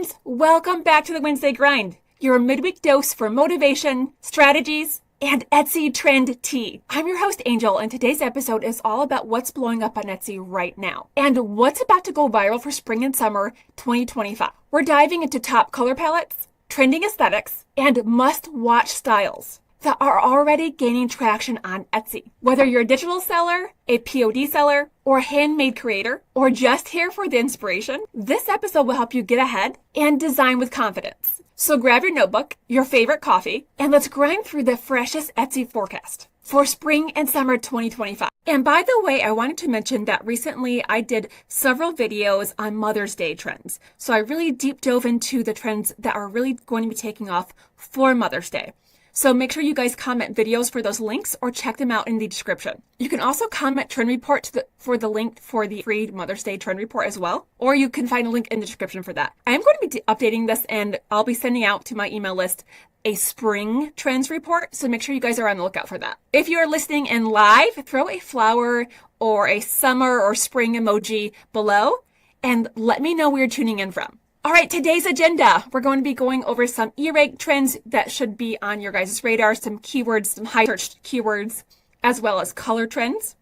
friends, welcome back to the Wednesday Grind, your midweek dose for motivation, strategies, and Etsy trend tea. I'm your host, Angel, and today's episode is all about what's blowing up on Etsy right now and what's about to go viral for spring and summer 2025. We're diving into top color palettes, trending aesthetics, and must-watch styles that are already gaining traction on Etsy. Whether you're a digital seller, a POD seller, or a handmade creator, or just here for the inspiration, this episode will help you get ahead and design with confidence. So grab your notebook, your favorite coffee, and let's grind through the freshest Etsy forecast for spring and summer 2025. And by the way, I wanted to mention that recently I did several videos on Mother's Day trends. So I really deep dove into the trends that are really going to be taking off for Mother's Day. So make sure you guys comment videos for those links or check them out in the description. You can also comment trend report for the link for the free Mother's Day trend report as well, or you can find a link in the description for that. I am going to be updating this and I'll be sending out to my email list a spring trends report, so make sure you guys are on the lookout for that. If you are listening in live, throw a flower or a summer or spring emoji below and let me know where you're tuning in from. All right, today's agenda, we're going to be going over some e-rake trends that should be on your guys' radar, some keywords, some high searched keywords, as well as color trends.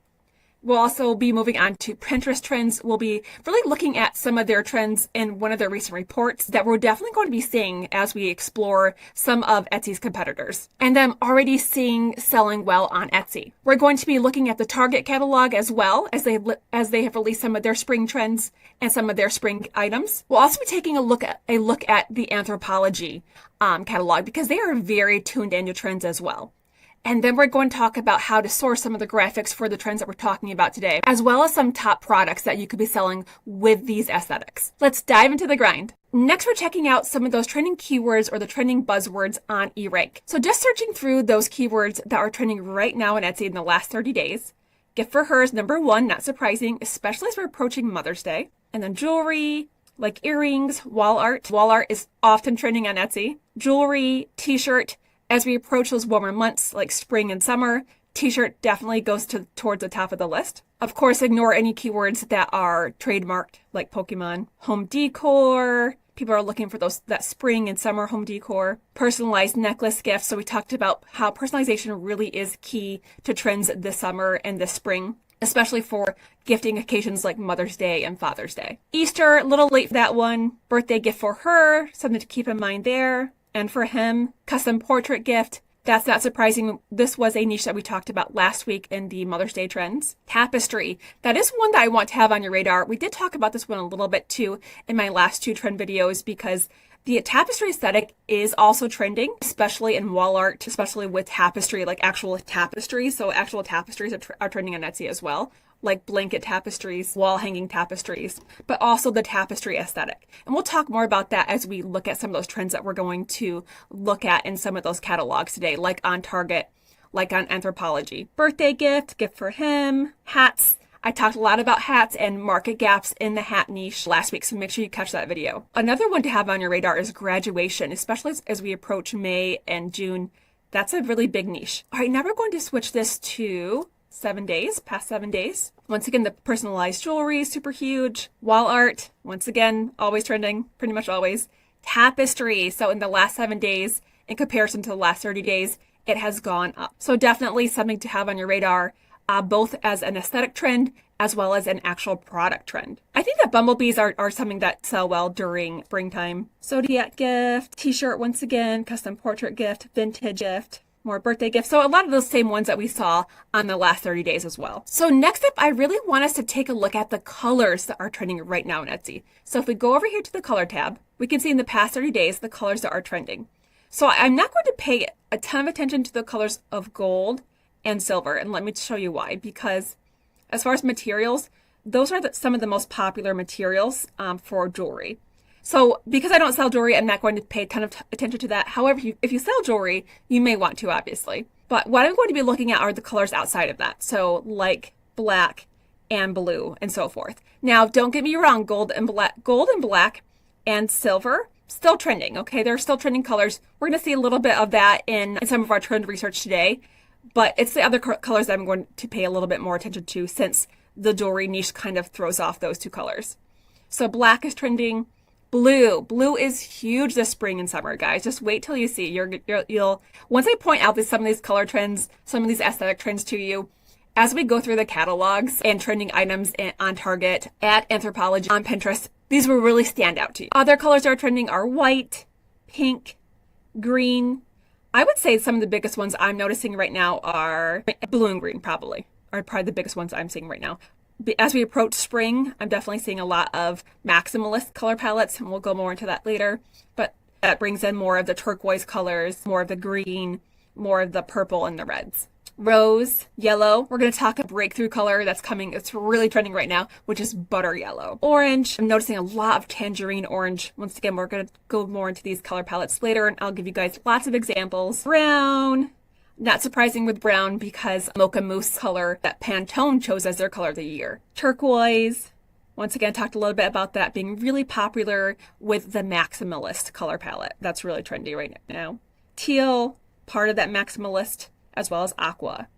We'll also be moving on to Pinterest trends. We'll be really looking at some of their trends in one of their recent reports that we're definitely going to be seeing as we explore some of Etsy's competitors and them already seeing selling well on Etsy. We're going to be looking at the Target catalog as well as they have released some of their spring trends and some of their spring items. We'll also be taking a look at the Anthropologie catalog because they are very tuned into trends as well. And then we're going to talk about how to source some of the graphics for the trends that we're talking about today, as well as some top products that you could be selling with these aesthetics. Let's dive into the grind. Next, we're checking out some of those trending keywords or the trending buzzwords on eRank. So just searching through those keywords that are trending right now on Etsy in the last 30 days. Gift for her is number one, not surprising, especially as we're approaching Mother's Day. And then jewelry, like earrings, wall art. Wall art is often trending on Etsy. Jewelry, t-shirt. As we approach those warmer months like spring and summer, t-shirt definitely goes towards the top of the list. Of course, ignore any keywords that are trademarked like Pokemon. Home decor. People are looking for that spring and summer home decor. Personalized necklace gifts. So we talked about how personalization really is key to trends this summer and this spring, especially for gifting occasions like Mother's Day and Father's Day. Easter, a little late for that one. Birthday gift for her, something to keep in mind there. And for him, custom portrait gift. That's not surprising. This was a niche that we talked about last week in the Mother's Day trends. Tapestry. That is one that I want to have on your radar. We did talk about this one a little bit too in my last two trend videos because the tapestry aesthetic is also trending, especially in wall art, especially with tapestry, like actual tapestries. So actual tapestries are trending on Etsy as well, like blanket tapestries, wall hanging tapestries, but also the tapestry aesthetic. And we'll talk more about that as we look at some of those trends that we're going to look at in some of those catalogs today, like on Target, like on Anthropologie. Birthday gift for him, hats. I talked a lot about hats and market gaps in the hat niche last week, so make sure you catch that video. Another one to have on your radar is graduation, especially as we approach May and June. That's a really big niche. All right, now we're going to switch this to past 7 days. Once again, the personalized jewelry, super huge. Wall art, once again, always trending, pretty much always. Tapestry, so in the last 7 days, in comparison to the last 30 days, it has gone up. So definitely something to have on your radar, both as an aesthetic trend as well as an actual product trend. I think that bumblebees are something that sell well during springtime. Zodiac gift, t-shirt once again, custom portrait gift, vintage gift. More birthday gifts. So a lot of those same ones that we saw on the last 30 days as well. So next up, I really want us to take a look at the colors that are trending right now on Etsy. So if we go over here to the color tab, we can see in the past 30 days, the colors that are trending. So I'm not going to pay a ton of attention to the colors of gold and silver. And let me show you why. Because as far as materials, those are some of the most popular materials for jewelry. So because I don't sell jewelry, I'm not going to pay a ton of attention to that. However, if you sell jewelry, you may want to, obviously. But what I'm going to be looking at are the colors outside of that. So like black and blue and so forth. Now, don't get me wrong, gold and black and silver, still trending, okay? They're still trending colors. We're going to see a little bit of that in some of our trend research today. But it's the other colors that I'm going to pay a little bit more attention to since the jewelry niche kind of throws off those two colors. So black is trending, Blue is huge this spring and summer, guys. Just wait till you see. You'll once I point out some of these color trends, some of these aesthetic trends to you, as we go through the catalogs and trending items on Target, at Anthropologie, on Pinterest, these will really stand out to you. Other colors that are trending are white, pink, green. I would say some of the biggest ones I'm noticing right now are blue and green, probably the biggest ones I'm seeing right now. As we approach spring, I'm definitely seeing a lot of maximalist color palettes, and we'll go more into that later. But that brings in more of the turquoise colors, more of the green, more of the purple and the reds. Rose, yellow. We're going to talk a breakthrough color that's coming. It's really trending right now, which is butter yellow. Orange. I'm noticing a lot of tangerine orange. Once again, we're going to go more into these color palettes later, and I'll give you guys lots of examples. Brown. Not surprising with brown because mocha mousse color that Pantone chose as their color of the year. Turquoise. Once again, talked a little bit about that being really popular with the maximalist color palette. That's really trendy right now. Teal, part of that maximalist, as well as aqua.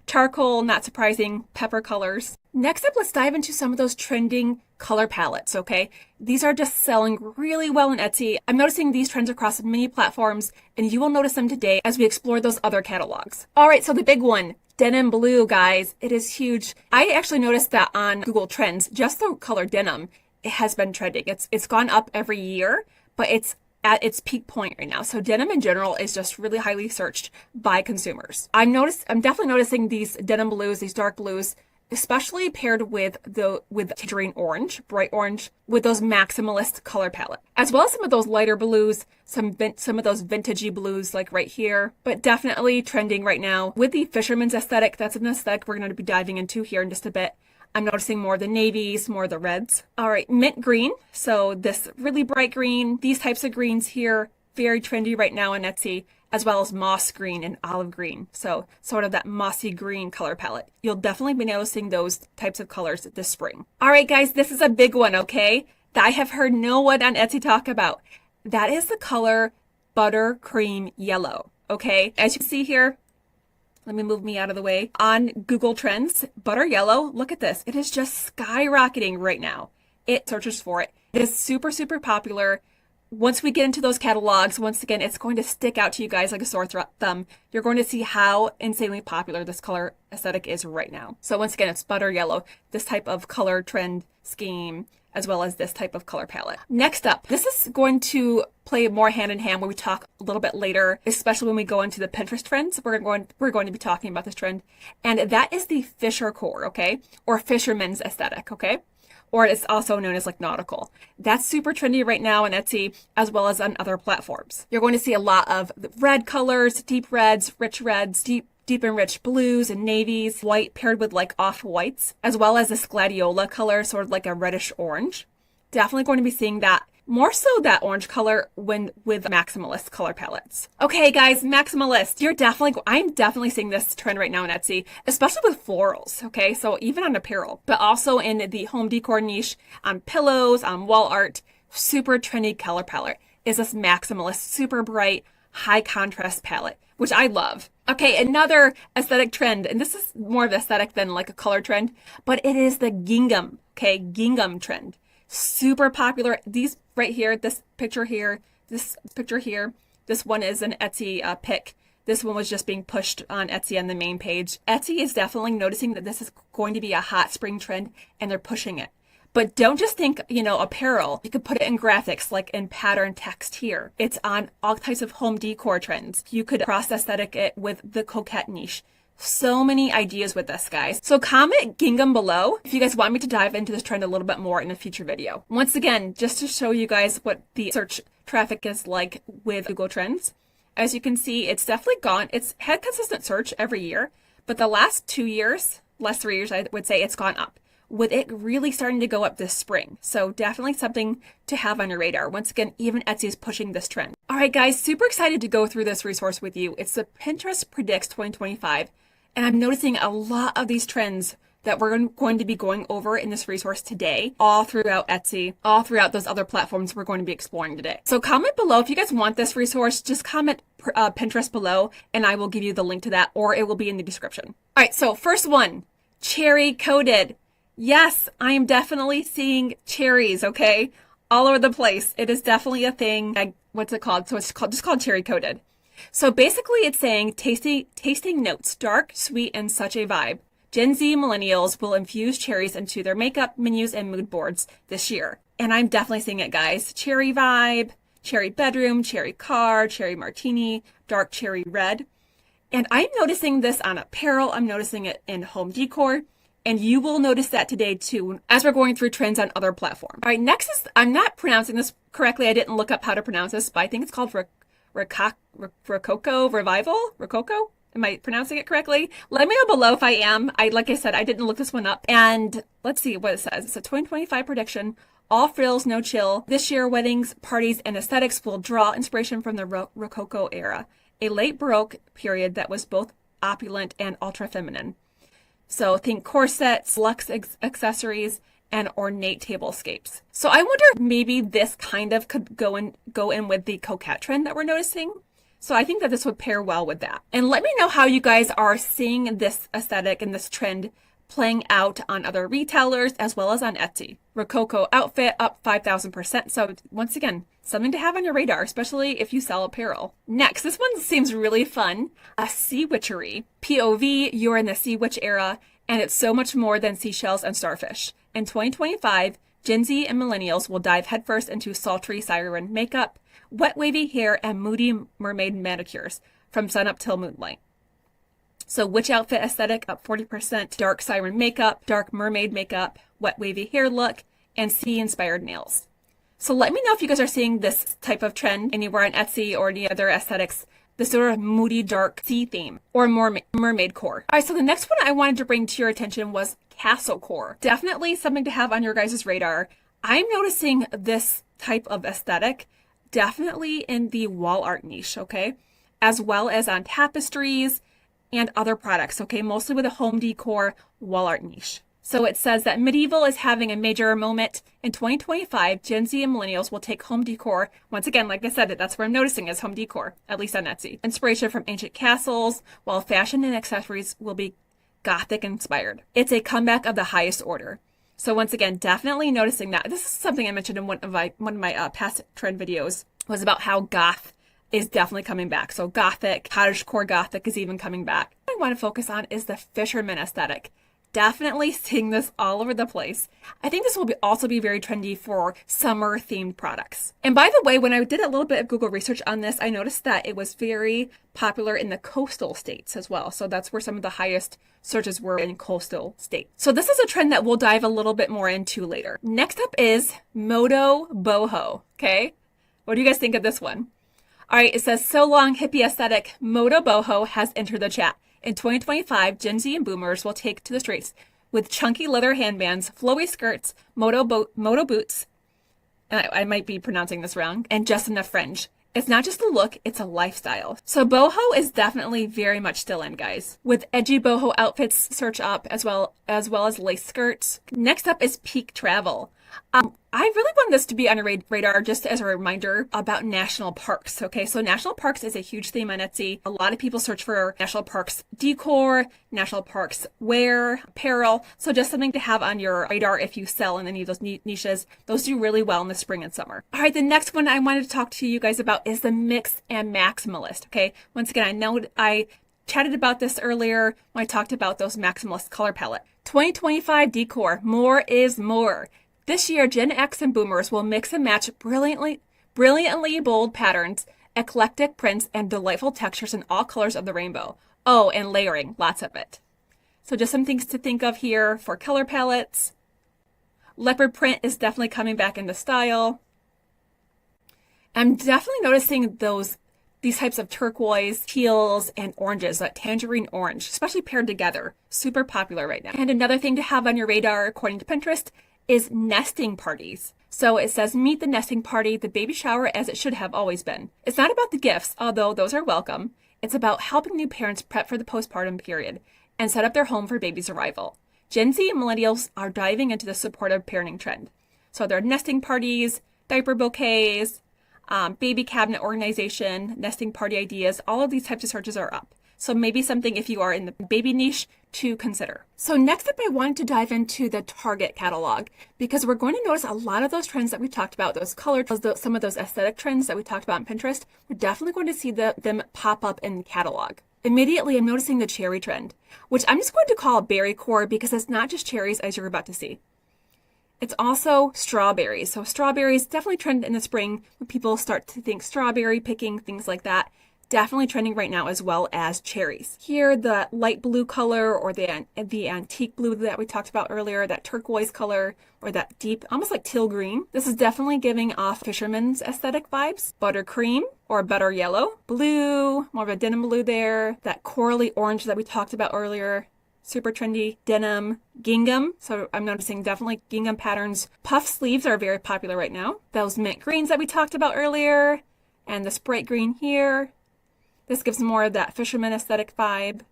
Charcoal, not surprising, pepper colors. Next up, let's dive into some of those trending color palettes, okay? These are just selling really well on Etsy. I'm noticing these trends across many platforms, and you will notice them today as we explore those other catalogs. All right, so the big one, denim blue, guys. It is huge. I actually noticed that on Google Trends, just the color denim, it has been trending. It's gone up every year, but it's at its peak point right now. So denim in general is just really highly searched by consumers. I'm definitely noticing these denim blues, these dark blues, especially paired with tangerine orange, bright orange, with those maximalist color palette, as well as some of those lighter blues, some of those vintagey blues like right here, but definitely trending right now with the fisherman's aesthetic. That's an aesthetic we're going to be diving into here in just a bit. I'm noticing more of the navies, more of the reds. All right, mint green. So this really bright green, these types of greens here, very trendy right now on Etsy, as well as moss green and olive green. So sort of that mossy green color palette. You'll definitely be noticing those types of colors this spring. All right, guys, this is a big one, okay? That I have heard no one on Etsy talk about. That is the color buttercream yellow, okay? As you can see here, let me move me out of the way. On Google Trends, butter yellow, look at this. It is just skyrocketing right now. It searches for it. It is super, super popular. Once we get into those catalogs, once again, it's going to stick out to you guys like a sore thumb. You're going to see how insanely popular this color aesthetic is right now. So once again, it's butter yellow, this type of color trend scheme, as well as this type of color palette. Next up, this is going to play more hand in hand when we talk a little bit later, especially when we go into the Pinterest trends. We're going to be talking about this trend, and that is the fisher core, okay? Or fisherman's aesthetic, okay? Or it's also known as like nautical. That's super trendy right now on Etsy, as well as on other platforms. You're going to see a lot of red colors, deep reds, rich reds, deep and rich blues and navies, white paired with like off-whites, as well as this gladiola color, sort of like a reddish orange. Definitely going to be seeing that, more so that orange color with maximalist color palettes. Okay, guys, maximalist, I'm definitely seeing this trend right now on Etsy, especially with florals, okay? So even on apparel, but also in the home decor niche, on pillows, on wall art, super trendy color palette is this maximalist, super bright, high contrast palette, which I love. Okay, another aesthetic trend, and this is more of aesthetic than like a color trend, but it is the gingham, okay? Gingham trend. Super popular. These right here, this picture here, this one is an Etsy pic. This one was just being pushed on Etsy on the main page. Etsy is definitely noticing that this is going to be a hot spring trend, and they're pushing it. But don't just think, apparel. You could put it in graphics, like in pattern text here. It's on all types of home decor trends. You could cross-aesthetic it with the coquette niche. So many ideas with this, guys. So comment gingham below if you guys want me to dive into this trend a little bit more in a future video. Once again, just to show you guys what the search traffic is like with Google Trends. As you can see, it's definitely gone. It's had consistent search every year, but the last 3 years, I would say it's gone up, with it really starting to go up this spring. So definitely something to have on your radar. Once again, even Etsy is pushing this trend. All right, guys, super excited to go through this resource with you. It's the Pinterest Predicts 2025. And I'm noticing a lot of these trends that we're going to be going over in this resource today, all throughout Etsy, all throughout those other platforms we're going to be exploring today. So comment below if you guys want this resource, just comment Pinterest below and I will give you the link to that, or it will be in the description. All right, so first one, cherry coated. Yes, I am definitely seeing cherries, okay, all over the place. It is definitely a thing. What's it called? So it's just called cherry coated. So basically it's saying tasting notes, dark, sweet, and such a vibe. Gen Z millennials will infuse cherries into their makeup, menus, and mood boards this year. And I'm definitely seeing it, guys. Cherry vibe, cherry bedroom, cherry car, cherry martini, dark cherry red. And I'm noticing this on apparel. I'm noticing it in home decor. And you will notice that today too, as we're going through trends on other platforms. All right, next is, I'm not pronouncing this correctly. I didn't look up how to pronounce this, but I think it's called Rococo Revival? Rococo? Am I pronouncing it correctly? Let me know below if I am. Like I said, I didn't look this one up. And let's see what it says. It's a 2025 prediction. All frills, no chill. This year, weddings, parties, and aesthetics will draw inspiration from the Rococo era, a late Baroque period that was both opulent and ultra-feminine. So think corsets, luxe accessories, and ornate tablescapes. So I wonder if maybe this kind of could go in with the coquette trend that we're noticing. So I think that this would pair well with that. And let me know how you guys are seeing this aesthetic and this trend playing out on other retailers as well as on Etsy. Rococo outfit up 5,000%. So once again, something to have on your radar, especially if you sell apparel. Next, this one seems really fun. A sea witchery. POV, you're in the sea witch era, and it's so much more than seashells and starfish. In 2025, Gen Z and millennials will dive headfirst into sultry siren makeup, wet wavy hair, and moody mermaid manicures from sunup till moonlight. So witch outfit aesthetic up 40%, dark siren makeup, dark mermaid makeup, wet wavy hair look, and sea inspired nails. So let me know if you guys are seeing this type of trend anywhere on Etsy or any other aesthetics, the sort of moody dark sea theme or more mermaid core. All right, so the next one I wanted to bring to your attention was castle core. Definitely something to have on your guys' radar. I'm noticing this type of aesthetic definitely in the wall art niche, okay? As well as on tapestries and other products, okay? Mostly with a home decor wall art niche. So it says that medieval is having a major moment. In 2025, Gen Z and millennials will take home decor. Once again, like I said, that's what I'm noticing is home decor, at least on Etsy. Inspiration from ancient castles, while fashion and accessories will be Gothic inspired. It's a comeback of the highest order. So once again, definitely noticing that. This is something I mentioned in one of my past trend videos, was about how goth is definitely coming back. So Gothic, cottagecore Gothic is even coming back. What I want to focus on is the fisherman aesthetic. Definitely seeing this all over the place. I think this will also be very trendy for summer themed products. And by the way, when I did a little bit of Google research on this, I noticed that it was very popular in the coastal states as well. So that's where some of the highest searches were, in coastal states. So this is a trend that we'll dive a little bit more into later. Next up is Moto Boho. Okay. What do you guys think of this one? All right. It says, so long hippie aesthetic. Moto Boho has entered the chat. In 2025, Gen Z and boomers will take to the streets with chunky leather handbands, flowy skirts, moto boots, and I might be pronouncing this wrong, and just enough fringe. It's not just a look, it's a lifestyle. So boho is definitely very much still in, guys. With edgy boho outfits, search up as well as lace skirts. Next up is peak travel. I really want this to be on your radar just as a reminder about national parks. Okay, so national parks is a huge theme on Etsy. A lot of people search for national parks decor, national parks wear, apparel. So just something to have on your radar if you sell in any of those niches. Those do really well in the spring and summer. All right, the next one I wanted to talk to you guys about is the mix and maximalist. Okay, once again, I know I chatted about this earlier when I talked about those maximalist color palette. 2025 decor, more is more. This year, Gen X and boomers will mix and match brilliantly bold patterns, eclectic prints, and delightful textures in all colors of the rainbow. Oh, and layering, lots of it. So just some things to think of here for color palettes. Leopard print is definitely coming back into style. I'm definitely noticing these types of turquoise, teals, and oranges, that tangerine orange, especially paired together. Super popular right now. And another thing to have on your radar, according to Pinterest, is nesting parties. So it says, meet the nesting party, the baby shower as it should have always been. It's not about the gifts, although those are welcome. It's about helping new parents prep for the postpartum period and set up their home for baby's arrival. Gen Z and millennials are diving into the supportive parenting trend. So there are nesting parties, diaper bouquets, baby cabinet organization, nesting party ideas. All of these types of searches are up. So maybe something if you are in the baby niche to consider. So next up, I wanted to dive into the Target catalog because we're going to notice a lot of those trends that we talked about, those color, some of those aesthetic trends that we talked about on Pinterest. We're definitely going to see them pop up in the catalog. Immediately, I'm noticing the cherry trend, which I'm just going to call berry core because it's not just cherries as you're about to see. It's also strawberries. So strawberries definitely trend in the spring when people start to think strawberry picking, things like that. Definitely trending right now, as well as cherries. Here, the light blue color or the antique blue that we talked about earlier, that turquoise color or that deep, almost like teal green. This is definitely giving off fisherman's aesthetic vibes. Buttercream or butter yellow. Blue, more of a denim blue there. That corally orange that we talked about earlier. Super trendy. Denim, gingham. So I'm noticing definitely gingham patterns. Puff sleeves are very popular right now. Those mint greens that we talked about earlier. And this bright green here. This gives more of that fisherman aesthetic vibe.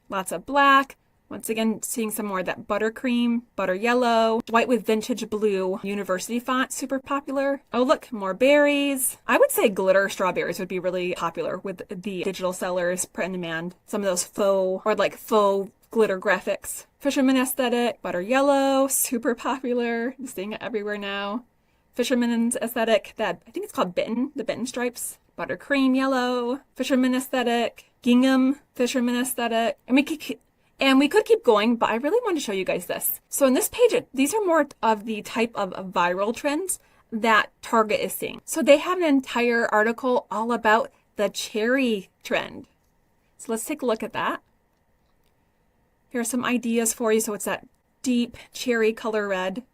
Lots of black. Once again, seeing some more of that buttercream, butter yellow, white with vintage blue, university font, super popular. Oh, look, more berries. I would say glitter strawberries would be really popular with the digital sellers, print on demand. Some of those faux glitter graphics. Fisherman aesthetic, butter yellow, super popular. I'm seeing it everywhere now. Fisherman's aesthetic, that I think it's called Bitten, the Bitten stripes. Buttercream yellow, fisherman aesthetic, gingham, fisherman aesthetic. And we could keep going, but I really want to show you guys this. So in this page, these are more of the type of viral trends that Target is seeing. So they have an entire article all about the cherry trend. So let's take a look at that. Here are some ideas for you. So it's that deep cherry color red.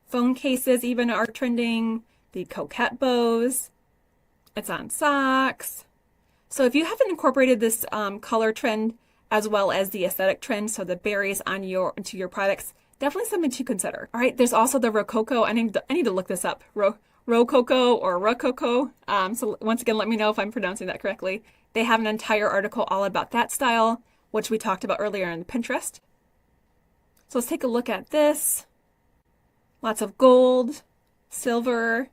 Phone cases even are trending. The coquette bows. It's on socks. So if you haven't incorporated this color trend as well as the aesthetic trend, so the berries into your products, definitely something to consider. All right, there's also the Rococo. I need to look this up. Rococo or Rococo. So once again, let me know if I'm pronouncing that correctly. They have an entire article all about that style, which we talked about earlier in Pinterest. So let's take a look at this. Lots of gold, silver,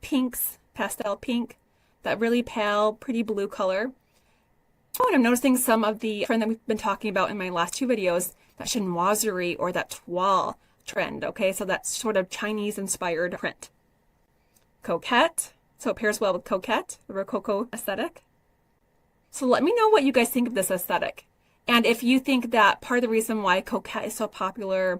pinks, pastel pink, that really pale, pretty blue color. Oh, and I'm noticing some of the trend that we've been talking about in my last two videos, that chinoiserie or that toile trend, okay? So that's sort of Chinese-inspired print. Coquette, so it pairs well with coquette, the Rococo aesthetic. So let me know what you guys think of this aesthetic. And if you think that part of the reason why coquette is so popular,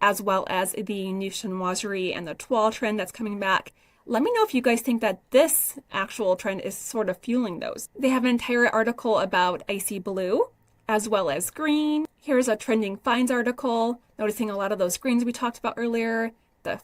as well as the new chinoiserie and the toile trend that's coming back, let me know if you guys think that this actual trend is sort of fueling those. They have an entire article about icy blue as well as green. Here's a trending finds article, noticing a lot of those greens we talked about earlier, the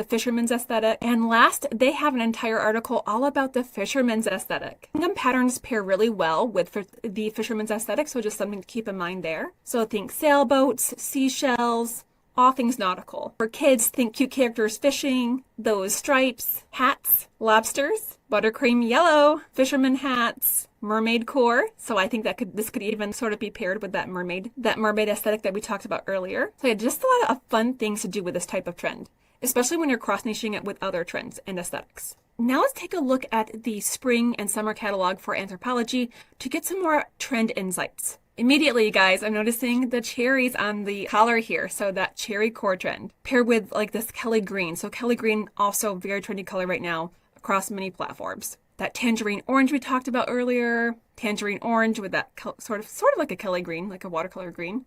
fisherman's aesthetic. And last, they have an entire article all about the fisherman's aesthetic. Gingham patterns pair really well with the fisherman's aesthetic, so just something to keep in mind there. So think sailboats, seashells, all things nautical. For kids, think cute characters fishing, those stripes, hats, lobsters, buttercream yellow, fisherman hats, mermaid core. So I think that this could even sort of be paired with that mermaid aesthetic that we talked about earlier. So yeah, just a lot of fun things to do with this type of trend, especially when you're cross-niching it with other trends and aesthetics. Now let's take a look at the spring and summer catalog for Anthropologie to get some more trend insights. Immediately, you guys, I'm noticing the cherries on the collar here. So that cherry core trend paired with like this Kelly green. So Kelly green, also very trendy color right now across many platforms. That tangerine orange we talked about earlier. Tangerine orange with that sort of like a Kelly green, like a watercolor green,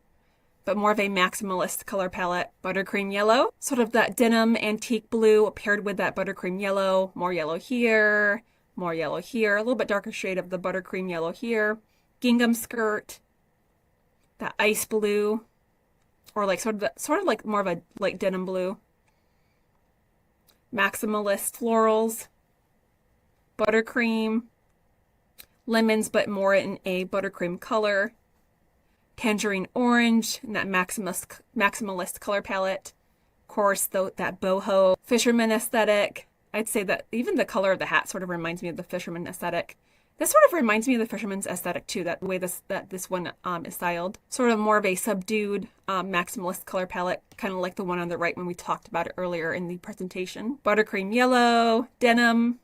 but more of a maximalist color palette. Buttercream yellow, sort of that denim antique blue paired with that buttercream yellow. More yellow here, more yellow here. A little bit darker shade of the buttercream yellow here. Gingham skirt. That ice blue, or like sort of like more of a like denim blue. Maximalist florals, buttercream, lemons, but more in a buttercream color. Tangerine orange, and that maximalist color palette. Of course, that boho fisherman aesthetic. I'd say that even the color of the hat sort of reminds me of the fisherman aesthetic. This sort of reminds me of the fisherman's aesthetic too, that way this one is styled. Sort of more of a subdued maximalist color palette, kind of like the one on the right when we talked about it earlier in the presentation. Buttercream yellow, denim,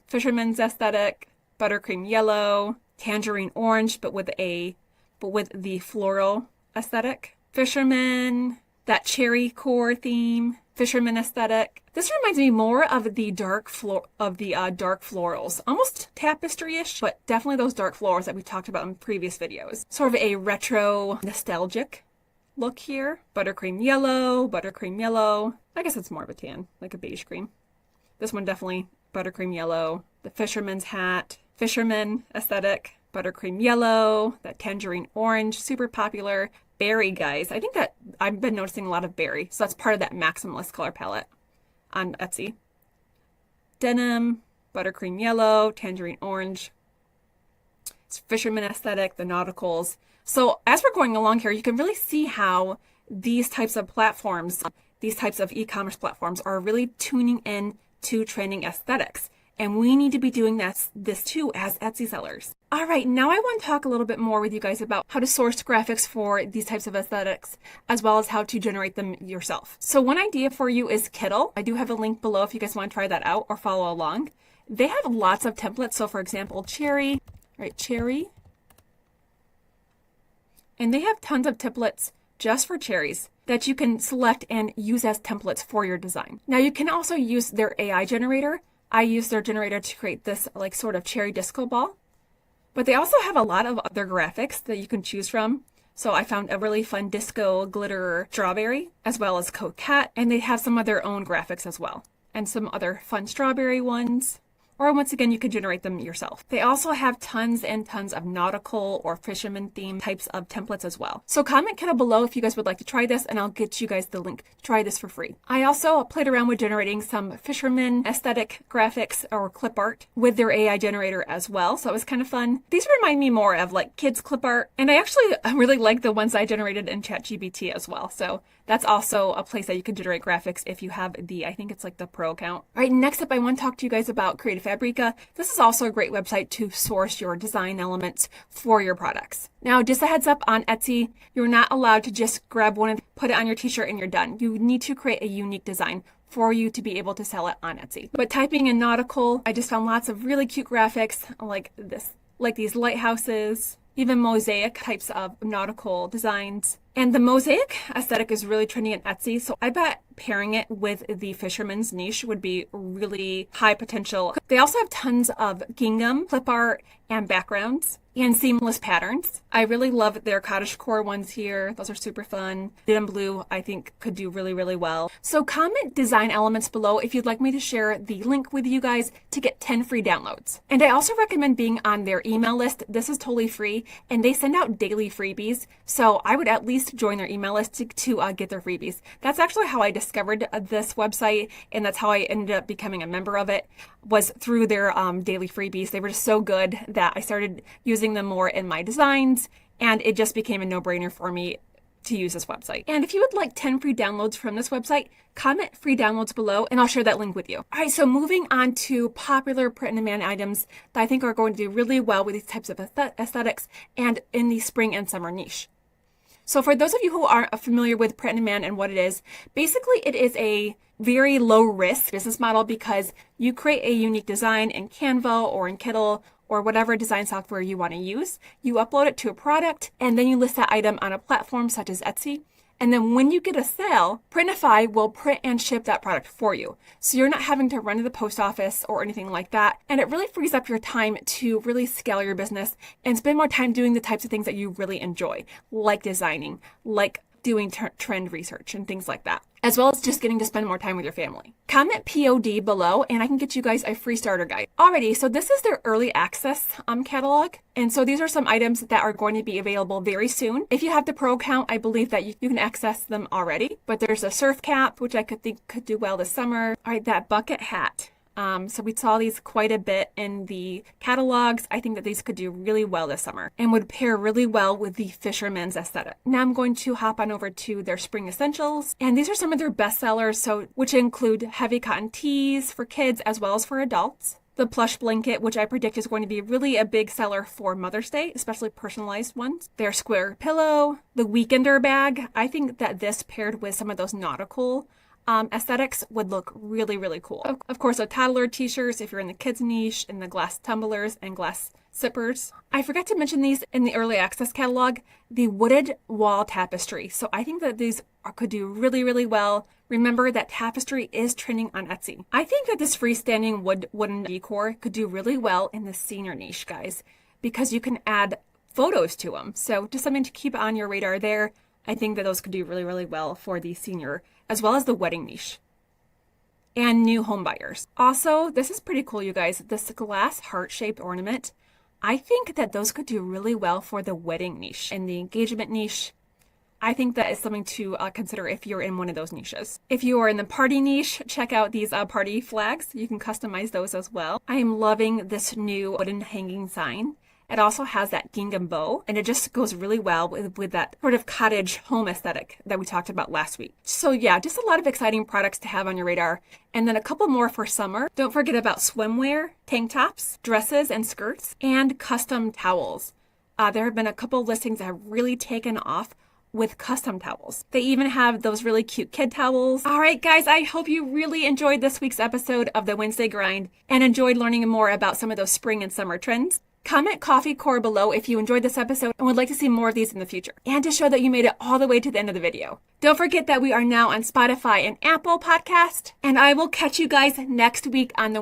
fisherman's aesthetic, buttercream yellow, tangerine orange, but with the floral aesthetic. Fisherman, that cherry core theme, fisherman aesthetic. This reminds me more of the dark florals, almost tapestry-ish, but definitely those dark florals that we talked about in previous videos. Sort of a retro nostalgic look here. Buttercream yellow. I guess it's more of a tan, like a beige cream. This one definitely buttercream yellow. The fisherman's hat, fisherman aesthetic, buttercream yellow, that tangerine orange, super popular. Berry, guys. I think that I've been noticing a lot of berry. So that's part of that maximalist color palette on Etsy. Denim, buttercream yellow, tangerine orange. It's fisherman aesthetic, the nauticals. So as we're going along here, you can really see how these types of platforms, these types of e-commerce platforms are really tuning in to trending aesthetics. And we need to be doing this too as Etsy sellers. All right, now I want to talk a little bit more with you guys about how to source graphics for these types of aesthetics, as well as how to generate them yourself. So one idea for you is Kittl. I do have a link below if you guys want to try that out or follow along. They have lots of templates. So for example, cherry. And they have tons of templates just for cherries that you can select and use as templates for your design. Now you can also use their AI generator. I use their generator to create this like sort of cherry disco ball. But they also have a lot of other graphics that you can choose from. So I found a really fun disco glitter strawberry, as well as coquette, and they have some of their own graphics as well, and some other fun strawberry ones. Or once again, you can generate them yourself. They also have tons and tons of nautical or fisherman themed types of templates as well. So comment Kittl below if you guys would like to try this, and I'll get you guys the link to try this for free. I also played around with generating some fisherman aesthetic graphics or clip art with their AI generator as well. So it was kind of fun. These remind me more of like kids clip art. And I actually really like the ones I generated in ChatGPT as well. So that's also a place that you can generate graphics if you have I think it's like the pro account. All right, next up, I want to talk to you guys about Creative Fabrica. This is also a great website to source your design elements for your products. Now, just a heads up on Etsy, you're not allowed to just grab one and put it on your t-shirt and you're done. You need to create a unique design for you to be able to sell it on Etsy. But typing in nautical, I just found lots of really cute graphics like this, like these lighthouses, even mosaic types of nautical designs. And the mosaic aesthetic is really trendy in Etsy. So I bet pairing it with the fisherman's niche would be really high potential. They also have tons of gingham, clip art, and backgrounds, and seamless patterns. I really love their cottagecore ones here. Those are super fun. Denim blue, I think, could do really, really well. So comment design elements below if you'd like me to share the link with you guys to get 10 free downloads. And I also recommend being on their email list. This is totally free, and they send out daily freebies. So I would at least join their email list to get their freebies. That's actually how I discovered this website, and that's how I ended up becoming a member of it, was through their daily freebies. They were just so good that I started using them more in my designs, and it just became a no-brainer for me to use this website. And if you would like 10 free downloads from this website, comment free downloads below and I'll share that link with you. All right, so moving on to popular print-on-demand items that I think are going to do really well with these types of aesthetics and in the spring and summer niche. So for those of you who aren't familiar with print-on-demand and what it is, basically it is a very low risk business model because you create a unique design in Canva or in Kittl or whatever design software you want to use. You upload it to a product and then you list that item on a platform such as Etsy. And then when you get a sale, Printify will print and ship that product for you. So you're not having to run to the post office or anything like that. And it really frees up your time to really scale your business and spend more time doing the types of things that you really enjoy, like designing, like doing trend research and things like that, as well as just getting to spend more time with your family. Comment POD below and I can get you guys a free starter guide. Alrighty, so this is their early access catalog. And so these are some items that are going to be available very soon. If you have the pro account, I believe that you can access them already. But there's a surf cap, which I think could do well this summer. All right, that bucket hat. So we saw these quite a bit in the catalogs. I think that these could do really well this summer and would pair really well with the fisherman's aesthetic. Now I'm going to hop on over to their spring essentials. And these are some of their best sellers, which include heavy cotton tees for kids as well as for adults. The plush blanket, which I predict is going to be really a big seller for Mother's Day, especially personalized ones. Their square pillow, the weekender bag. I think that this paired with some of those nautical aesthetics would look really, really cool. Of course, with toddler t-shirts, if you're in the kids niche, in the glass tumblers and glass sippers. I forgot to mention these in the early access catalog, the wooded wall tapestry. So I think that these could do really, really well. Remember that tapestry is trending on Etsy. I think that this freestanding wooden decor could do really well in the senior niche, guys, because you can add photos to them. So just something to keep on your radar there. I think that those could do really, really well for the senior as well as the wedding niche and new home buyers. Also, this is pretty cool, you guys. This glass heart-shaped ornament, I think that those could do really well for the wedding niche and the engagement niche. I think that is something to consider if you're in one of those niches. If you are in the party niche, check out these party flags. You can customize those as well. I am loving this new wooden hanging sign. It also has that gingham bow, and it just goes really well with that sort of cottage home aesthetic that we talked about last week. So yeah, just a lot of exciting products to have on your radar. And then a couple more for summer. Don't forget about swimwear, tank tops, dresses and skirts, and custom towels. There have been a couple listings that have really taken off with custom towels. They even have those really cute kid towels. All right, guys, I hope you really enjoyed this week's episode of the Wednesday Grind and enjoyed learning more about some of those spring and summer trends. Comment coffee core below if you enjoyed this episode and would like to see more of these in the future, and to show that you made it all the way to the end of the video. Don't forget that we are now on Spotify and Apple Podcast, and I will catch you guys next week on the